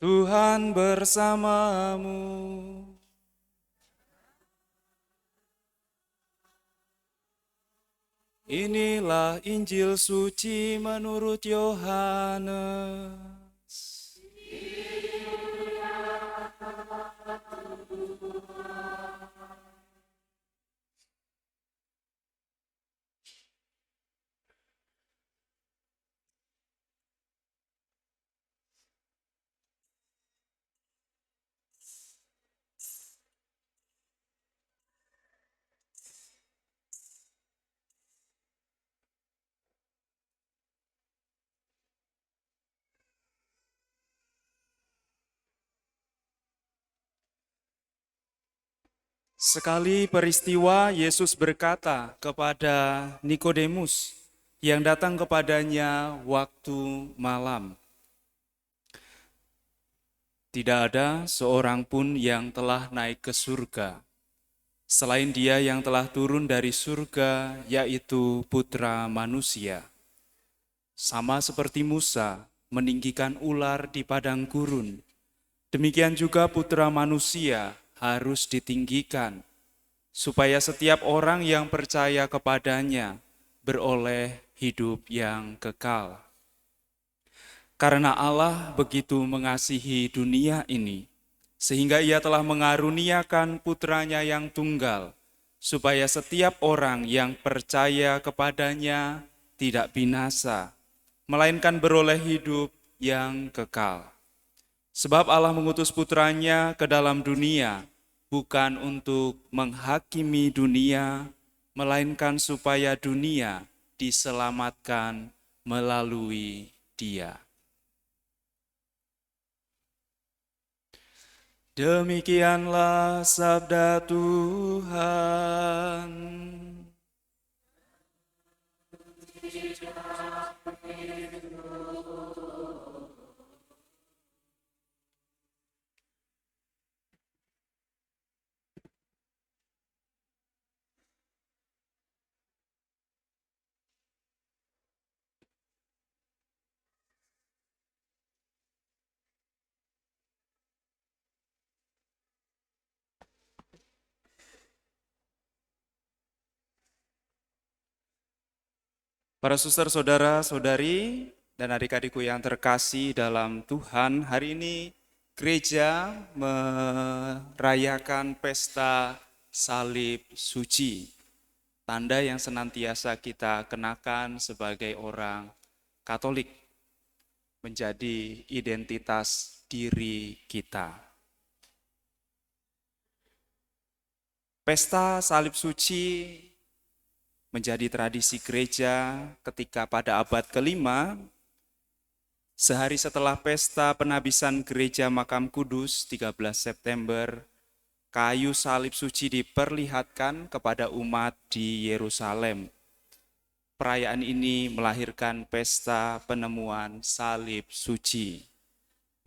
Tuhan bersamamu. Inilah Injil suci menurut Yohanes. Sekali peristiwa Yesus berkata kepada Nikodemus yang datang kepadanya waktu malam, "Tidak ada seorang pun yang telah naik ke surga, selain Dia yang telah turun dari surga, yaitu Putra Manusia. Sama seperti Musa meninggikan ular di padang gurun, demikian juga Putra Manusia harus ditinggikan, supaya setiap orang yang percaya kepadanya beroleh hidup yang kekal. Karena Allah begitu mengasihi dunia ini, sehingga Ia telah mengaruniakan Putranya yang tunggal, supaya setiap orang yang percaya kepadanya tidak binasa, melainkan beroleh hidup yang kekal. Sebab Allah mengutus Putranya ke dalam dunia, bukan untuk menghakimi dunia, melainkan supaya dunia diselamatkan melalui Dia." Demikianlah sabda Tuhan. Para suster, saudara, saudari, dan adik-adikku yang terkasih dalam Tuhan, hari ini gereja merayakan pesta salib suci, tanda yang senantiasa kita kenakan sebagai orang Katolik, menjadi identitas diri kita. Pesta salib suci menjadi tradisi gereja ketika pada abad kelima, sehari setelah pesta penabisan gereja Makam Kudus 13 September, kayu salib suci diperlihatkan kepada umat di Yerusalem. Perayaan ini melahirkan pesta penemuan salib suci.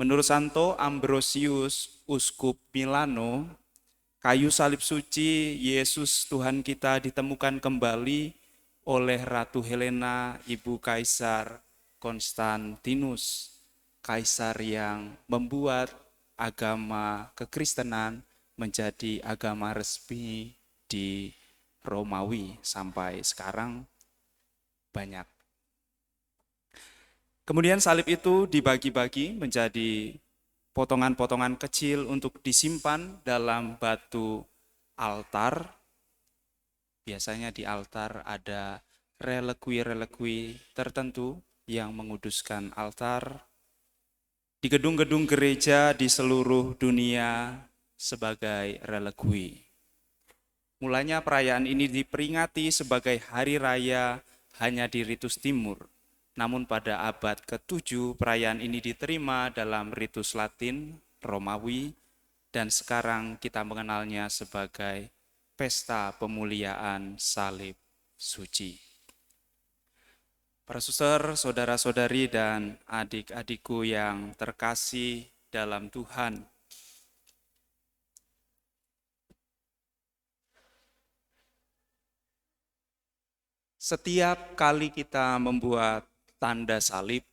Menurut Santo Ambrosius, Uskup Milano, kayu salib suci Yesus Tuhan kita ditemukan kembali oleh Ratu Helena, Ibu Kaisar Konstantinus, kaisar yang membuat agama kekristenan menjadi agama resmi di Romawi sampai sekarang banyak. Kemudian salib itu dibagi-bagi menjadi potongan-potongan kecil untuk disimpan dalam batu altar. Biasanya di altar ada relikui-relikui tertentu yang menguduskan altar. Di gedung-gedung gereja di seluruh dunia sebagai relikui. Mulanya perayaan ini diperingati sebagai hari raya hanya di ritus timur. Namun pada abad ke-7 perayaan ini diterima dalam ritus Latin, Romawi, dan sekarang kita mengenalnya sebagai pesta pemuliaan salib suci. Para suster, saudara-saudari, dan adik-adikku yang terkasih dalam Tuhan, setiap kali kita membuat tanda salib,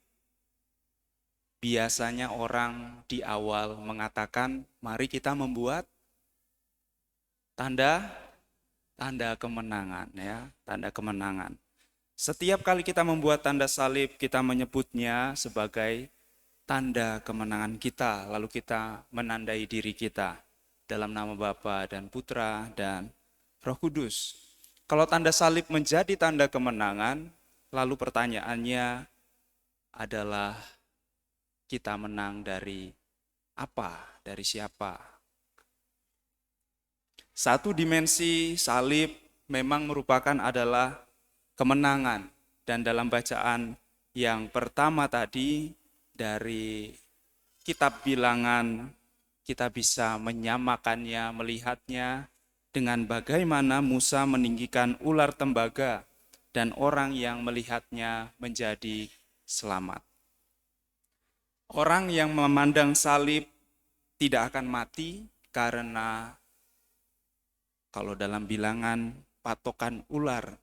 biasanya orang di awal mengatakan, mari kita membuat tanda kemenangan, ya, tanda kemenangan. Setiap kali kita membuat tanda salib, kita menyebutnya sebagai tanda kemenangan kita, lalu kita menandai diri kita dalam nama Bapa dan Putra dan Roh Kudus. Kalau tanda salib menjadi tanda kemenangan, lalu pertanyaannya adalah kita menang dari apa? Dari siapa? Satu dimensi salib memang merupakan adalah kemenangan. Dan dalam bacaan yang pertama tadi dari kitab Bilangan, kita bisa menyamakannya, melihatnya dengan bagaimana Musa meninggikan ular tembaga dan orang yang melihatnya menjadi selamat. Orang yang memandang salib tidak akan mati karena kalau dalam Bilangan patokan ular,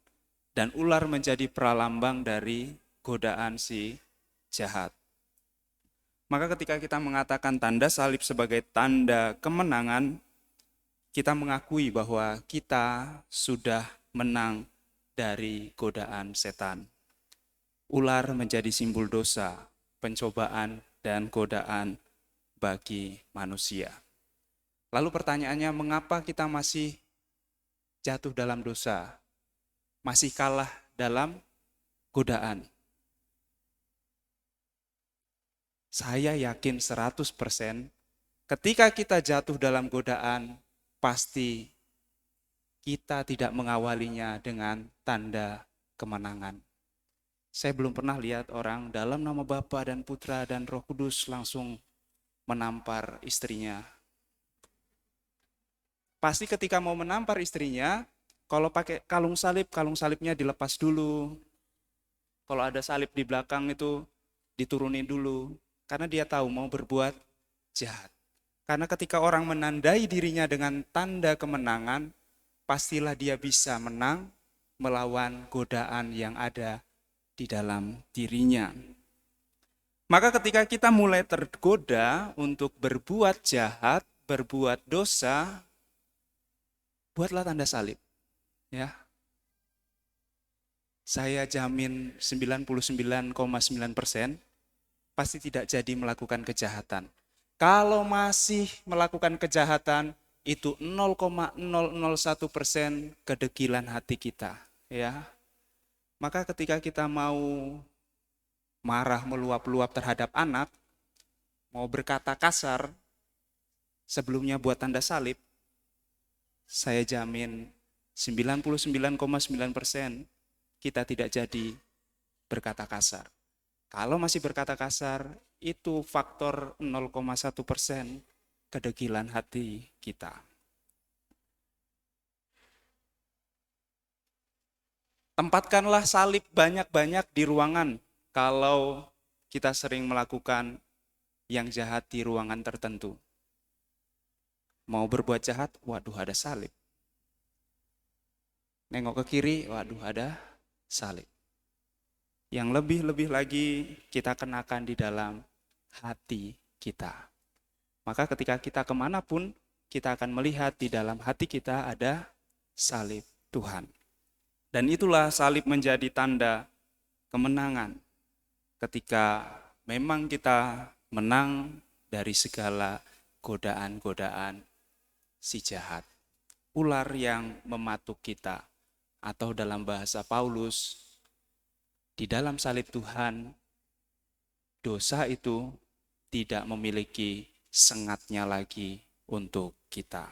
dan ular menjadi pralambang dari godaan si jahat. Maka ketika kita mengatakan tanda salib sebagai tanda kemenangan, kita mengakui bahwa kita sudah menang dari godaan setan. Ular menjadi simbol dosa, pencobaan, dan godaan bagi manusia. Lalu pertanyaannya, mengapa kita masih jatuh dalam dosa? Masih kalah dalam godaan? Saya yakin 100% ketika kita jatuh dalam godaan, pasti kita tidak mengawalinya dengan tanda kemenangan. Saya belum pernah lihat orang dalam nama Bapa dan Putra dan Roh Kudus langsung menampar istrinya. Pasti ketika mau menampar istrinya, kalau pakai kalung salibnya dilepas dulu. Kalau ada salib di belakang itu diturunin dulu. Karena dia tahu mau berbuat jahat. Karena ketika orang menandai dirinya dengan tanda kemenangan, pastilah dia bisa menang melawan godaan yang ada di dalam dirinya. Maka ketika kita mulai tergoda untuk berbuat jahat, berbuat dosa, buatlah tanda salib. Ya. Saya jamin 99,9% pasti tidak jadi melakukan kejahatan. Kalau masih melakukan kejahatan, itu 0,001% kedegilan hati kita. Ya. Maka ketika kita mau marah meluap-luap terhadap anak, mau berkata kasar, sebelumnya buat tanda salib, saya jamin 99,9% kita tidak jadi berkata kasar. Kalau masih berkata kasar, itu faktor 0,1% kedegilan hati kita. Tempatkanlah salib banyak-banyak di ruangan kalau kita sering melakukan yang jahat di ruangan tertentu. Mau berbuat jahat, waduh ada salib. Nengok ke kiri, waduh ada salib. Yang lebih-lebih lagi kita kenakan di dalam hati kita. Maka ketika kita kemanapun, kita akan melihat di dalam hati kita ada salib Tuhan. Dan itulah salib menjadi tanda kemenangan. Ketika memang kita menang dari segala godaan-godaan si jahat. Ular yang mematuk kita. Atau dalam bahasa Paulus, di dalam salib Tuhan, dosa itu tidak memiliki sengatnya lagi untuk kita.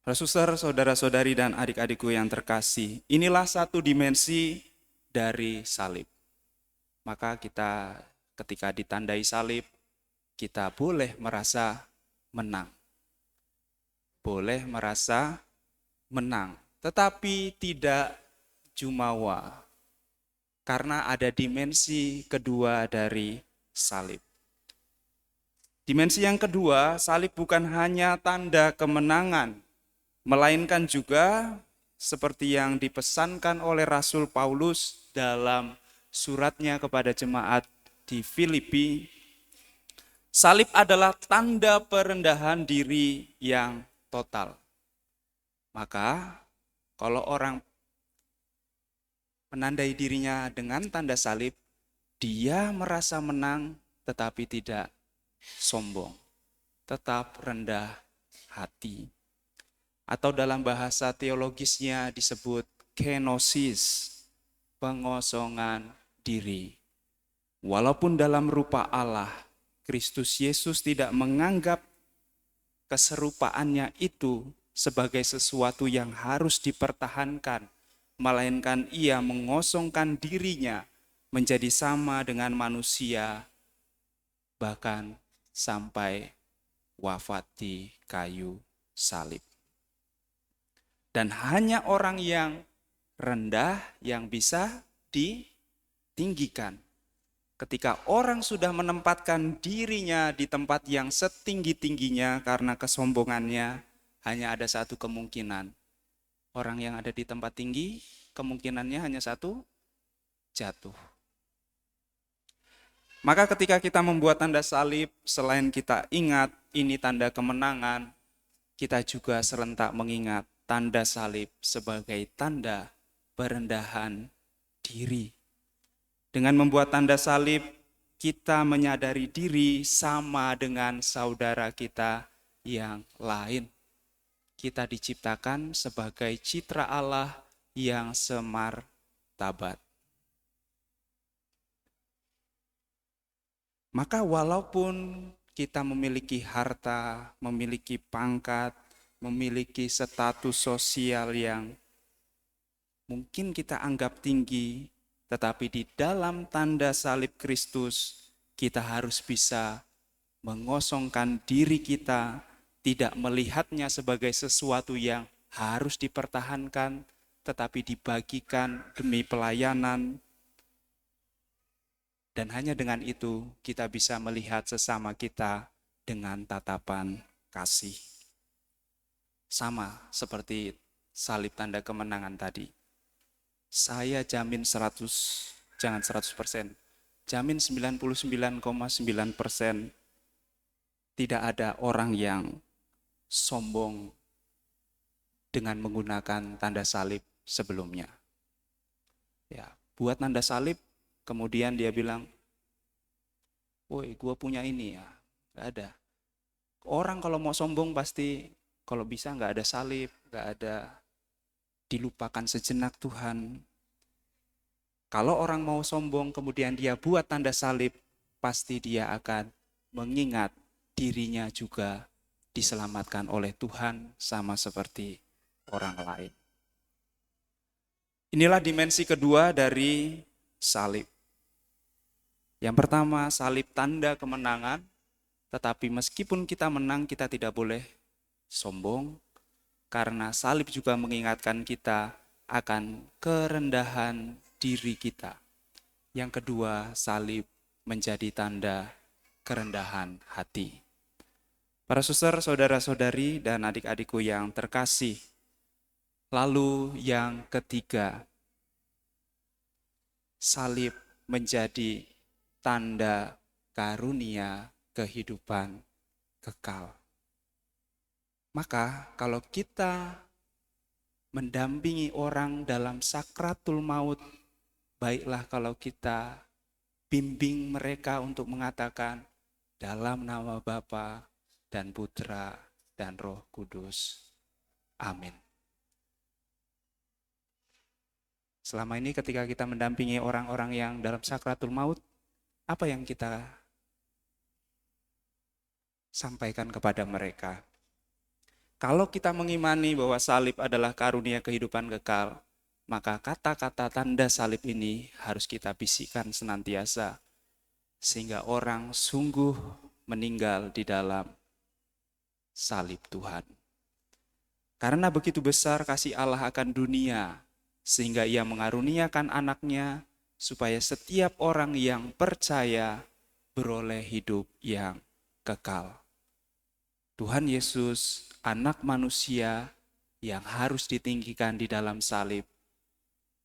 Saudara, saudara-saudari dan adik-adikku yang terkasih, inilah satu dimensi dari salib. Maka kita ketika ditandai salib, kita boleh merasa menang. Boleh merasa menang, tetapi tidak jumawa. Karena ada dimensi kedua dari salib. Dimensi yang kedua, salib bukan hanya tanda kemenangan, melainkan juga seperti yang dipesankan oleh Rasul Paulus dalam suratnya kepada jemaat di Filipi, salib adalah tanda perendahan diri yang total. Maka kalau orang menandai dirinya dengan tanda salib, dia merasa menang tetapi tidak sombong, tetap rendah hati. Atau dalam bahasa teologisnya disebut kenosis, pengosongan diri. Walaupun dalam rupa Allah, Kristus Yesus tidak menganggap keserupaannya itu sebagai sesuatu yang harus dipertahankan, melainkan ia mengosongkan dirinya menjadi sama dengan manusia, bahkan sampai wafat di kayu salib. Dan hanya orang yang rendah yang bisa ditinggikan. Ketika orang sudah menempatkan dirinya di tempat yang setinggi-tingginya karena kesombongannya, hanya ada satu kemungkinan. Orang yang ada di tempat tinggi, kemungkinannya hanya satu, jatuh. Maka ketika kita membuat tanda salib, selain kita ingat ini tanda kemenangan, kita juga serentak mengingat tanda salib sebagai tanda perendahan diri. Dengan membuat tanda salib, kita menyadari diri sama dengan saudara kita yang lain. Kita diciptakan sebagai citra Allah yang semartabat. Maka walaupun kita memiliki harta, memiliki pangkat, memiliki status sosial yang mungkin kita anggap tinggi, tetapi di dalam tanda salib Kristus, kita harus bisa mengosongkan diri kita, tidak melihatnya sebagai sesuatu yang harus dipertahankan, tetapi dibagikan demi pelayanan. Dan hanya dengan itu, kita bisa melihat sesama kita dengan tatapan kasih. Sama seperti salib tanda kemenangan tadi. Saya jamin 100%, jamin 99,9% tidak ada orang yang sombong dengan menggunakan tanda salib sebelumnya. Ya, buat tanda salib, kemudian dia bilang, woi gue punya ini ya, gak ada. Orang kalau mau sombong pasti kalau bisa gak ada salib, gak ada dilupakan sejenak Tuhan. Kalau orang mau sombong kemudian dia buat tanda salib, pasti dia akan mengingat dirinya juga diselamatkan oleh Tuhan sama seperti orang lain. Inilah dimensi kedua dari salib. Yang pertama, salib tanda kemenangan, tetapi meskipun kita menang, kita tidak boleh sombong, karena salib juga mengingatkan kita akan kerendahan diri kita. Yang kedua, salib menjadi tanda kerendahan hati. Para suster, saudara-saudari, dan adik-adikku yang terkasih. Lalu yang ketiga, salib menjadi tanda karunia kehidupan kekal. Maka kalau kita mendampingi orang dalam sakratul maut, baiklah kalau kita bimbing mereka untuk mengatakan dalam nama Bapa dan Putra dan Roh Kudus. Amin. Selama ini ketika kita mendampingi orang-orang yang dalam sakratul maut, apa yang kita sampaikan kepada mereka? Kalau kita mengimani bahwa salib adalah karunia kehidupan kekal, maka kata-kata tanda salib ini harus kita bisikkan senantiasa, sehingga orang sungguh meninggal di dalam salib Tuhan. Karena begitu besar kasih Allah akan dunia, sehingga ia mengaruniakan anaknya, supaya setiap orang yang percaya beroleh hidup yang kekal. Tuhan Yesus, anak manusia yang harus ditinggikan di dalam salib,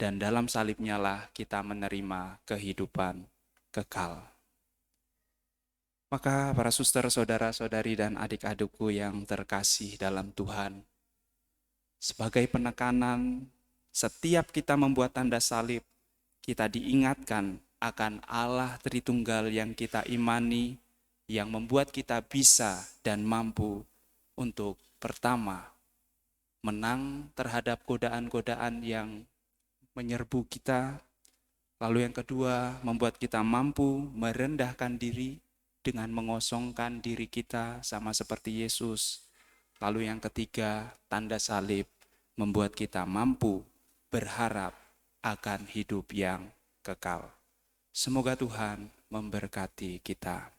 dan dalam salibnya lah kita menerima kehidupan kekal. Maka para suster, saudara-saudari, dan adik-adikku yang terkasih dalam Tuhan, sebagai penekanan, setiap kita membuat tanda salib, kita diingatkan akan Allah Tritunggal yang kita imani, yang membuat kita bisa dan mampu untuk pertama, menang terhadap godaan-godaan yang menyerbu kita. Lalu yang kedua, membuat kita mampu merendahkan diri dengan mengosongkan diri kita sama seperti Yesus. Lalu yang ketiga, tanda salib membuat kita mampu berharap akan hidup yang kekal. Semoga Tuhan memberkati kita.